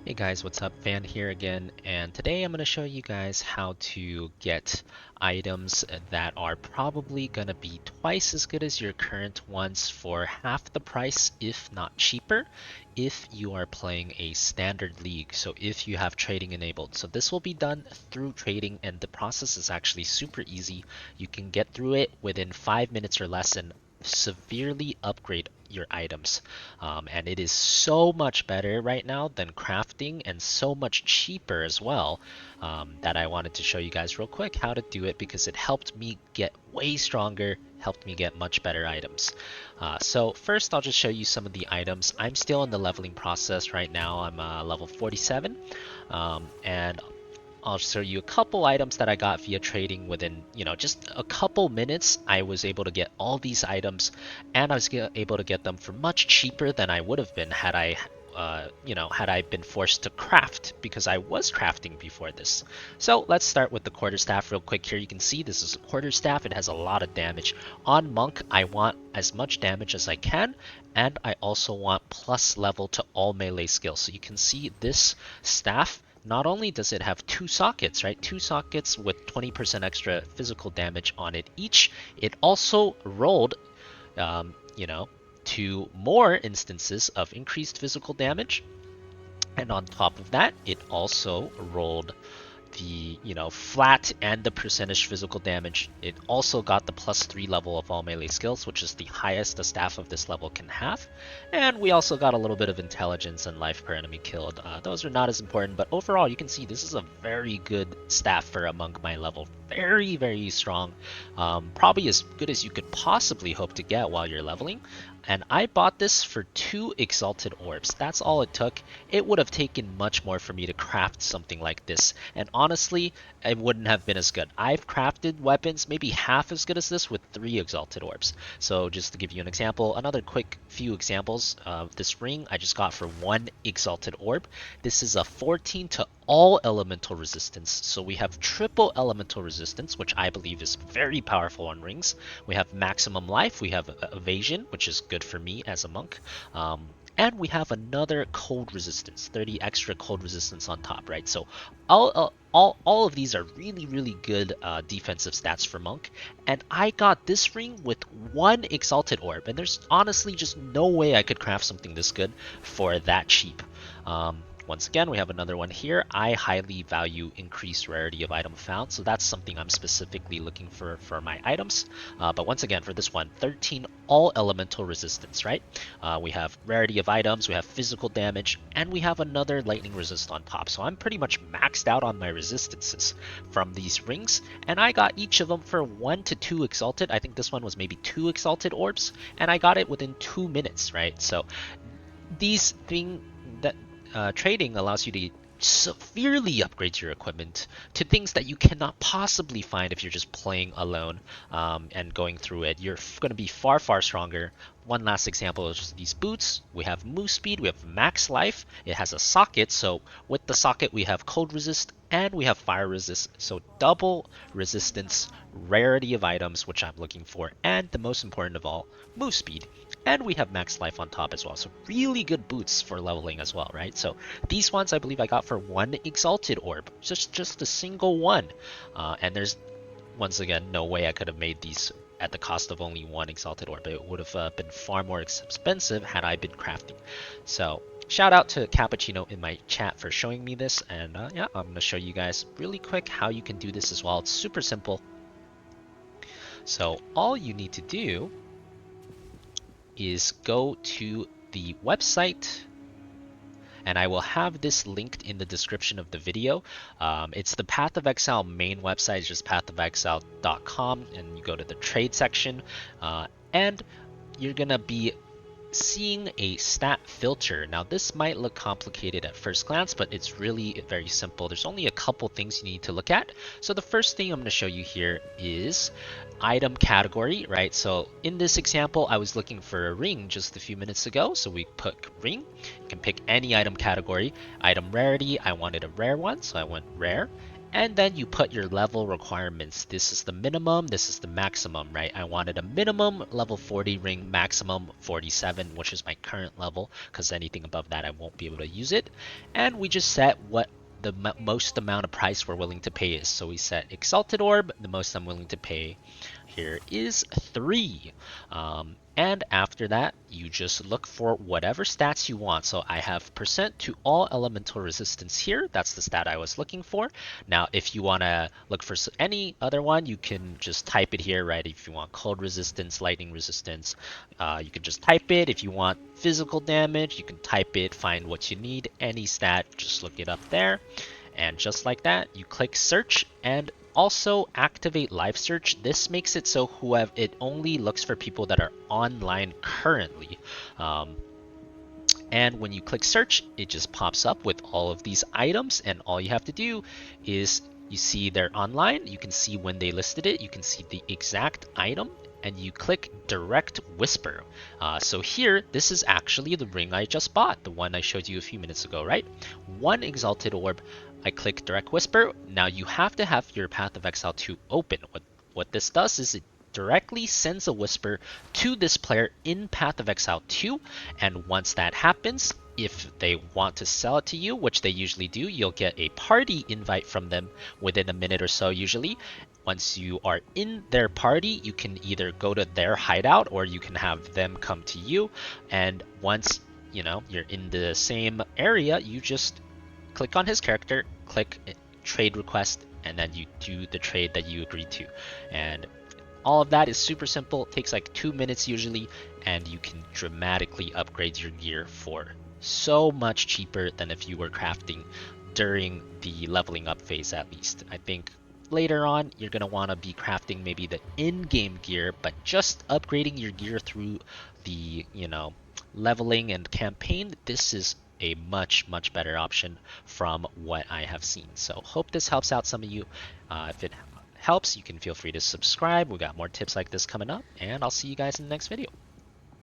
Hey guys, what's up? Fan here again, and today I'm going to show you guys how to get items that are probably going to be twice as good as your current ones for half the price, if not cheaper, if you are playing a standard league. So if you have trading enabled. So this will be done through trading, and the process is actually super easy. You can get through it within 5 minutes or less and severely upgrade your items. And it is so much better right now than crafting and so much cheaper as well, that I wanted to show you guys real quick how to do it because it helped me get way stronger, helped me get much better items. So first I'll just show you some of the items. I'm still in the leveling process right now. I'm level 47, and I'll show you a couple items that I got via trading within, just a couple minutes. I was able to get all these items, and I was able to get them for much cheaper than I would have been had had I been forced to craft, because I was crafting before this. So let's start with the quarterstaff real quick. Here you can see this is a quarterstaff. It has a lot of damage. On monk, I want as much damage as I can, and I also want plus level to all melee skills. So you can see this staff, not only does it have two sockets, right? Two sockets with 20% extra physical damage on it each, it also rolled, um, you know, to more instances of increased physical damage. And on top of that, it also rolled the flat and the percentage physical damage. It also got the +3 level of all melee skills, which is the highest a staff of this level can have. And we also got a little bit of intelligence and life per enemy killed. Those are not as important, but overall you can see this is a very good staff for a monk my level. Very strong. Probably as good as you could possibly hope to get while you're leveling. And I bought this for 2 exalted orbs. That's all it took. It would have taken much more for me to craft something like this, and honestly, it wouldn't have been as good. I've crafted weapons maybe half as good as this with 3 exalted orbs. So just to give you an example, another quick few examples of this ring I just got for 1 exalted orb. This is a 14 to all elemental resistance, so we have triple elemental resistance, which I believe is very powerful on rings. We have maximum life, we have evasion, which is good for me as a monk, and we have another cold resistance, 30 extra cold resistance on top, right? So all of these are really good defensive stats for monk, and I got this ring with 1 exalted orb, and there's honestly just no way I could craft something this good for that cheap. Once again, we have another one here. I highly value increased rarity of item found, so that's something I'm specifically looking for my items. But once again, for this one, 13 all elemental resistance, right? We have rarity of items, we have physical damage, and we have another lightning resist on top. So I'm pretty much maxed out on my resistances from these rings, and I got each of them for 1 to 2 exalted. I think this one was maybe 2 exalted orbs, and I got it within 2 minutes, right? So these thing that trading allows you to severely upgrade your equipment to things that you cannot possibly find if you're just playing alone, and going through it. You're going to be far stronger. One last example is these boots. We have move speed, we have max life. It has a socket, so with the socket we have cold resist and we have fire resist. So double resistance, rarity of items, which I'm looking for, and the most important of all, move speed. And we have max life on top as well. So really good boots for leveling as well, right? So these ones I believe I got for 1 exalted orb. Just a single one. And there's, once again, no way I could have made these at the cost of only 1 exalted orb. It would have been far more expensive had I been crafting. So shout out to Cappuccino in my chat for showing me this. And yeah, I'm going to show you guys really quick how you can do this as well. It's super simple. So all you need to do is go to the website, and I will have this linked in the description of the video. It's the Path of Exile main website. It's just pathofexile.com, and you go to the trade section, and you're gonna be seeing a stat filter. Now this might look complicated at first glance, but it's really very simple. There's only a couple things you need to look at. So the first thing I'm going to show you here is item category, right? So in this example, I was looking for a ring just a few minutes ago, so we put ring. You can pick any item category. Item rarity, I wanted a rare one, so I went rare. and then you put your level requirements. This is the minimum, this is the maximum, right? I wanted a minimum level 40 ring, maximum 47, which is my current level, because anything above that I won't be able to use it. And we just set what the most amount of price we're willing to pay is. So we set Exalted Orb, the most I'm willing to pay here is 3. And after that, you just look for whatever stats you want. So I have percent to all elemental resistance here. That's the stat I was looking for. Now, if you want to look for any other one, you can just type it here, right? If you want cold resistance, lightning resistance, you can just type it. If you want physical damage, you can type it, find what you need. Any stat, just look it up there. And just like that, you click search and also activate live search. This makes it so whoever it only looks for people that are online currently. And when you click search, it just pops up with all of these items, and all you have to do is you see they're online, you can see when they listed it, you can see the exact item, and you click direct whisper. So here, this is actually the ring I just bought, the one I showed you a few minutes ago, right? 1 exalted orb. I click direct whisper. Now you have to have your Path of Exile 2 open. What this does is it directly sends a whisper to this player in Path of Exile 2, and once that happens, if they want to sell it to you, which they usually do, you'll get a party invite from them within a minute or so usually. Once you are in their party, you can either go to their hideout or you can have them come to you, and once you're in the same area, you just click on his character, click trade request, and then you do the trade that you agreed to. And all of that is super simple, it takes like 2 minutes usually, and you can dramatically upgrade your gear for so much cheaper than if you were crafting during the leveling up phase at least. I think later on you're going to want to be crafting maybe the in-game gear, but just upgrading your gear through the, leveling and campaign, this is a much better option from what I have seen. So hope this helps out some of you. If it helps, you can feel free to subscribe. We got more tips like this coming up, and I'll see you guys in the next video.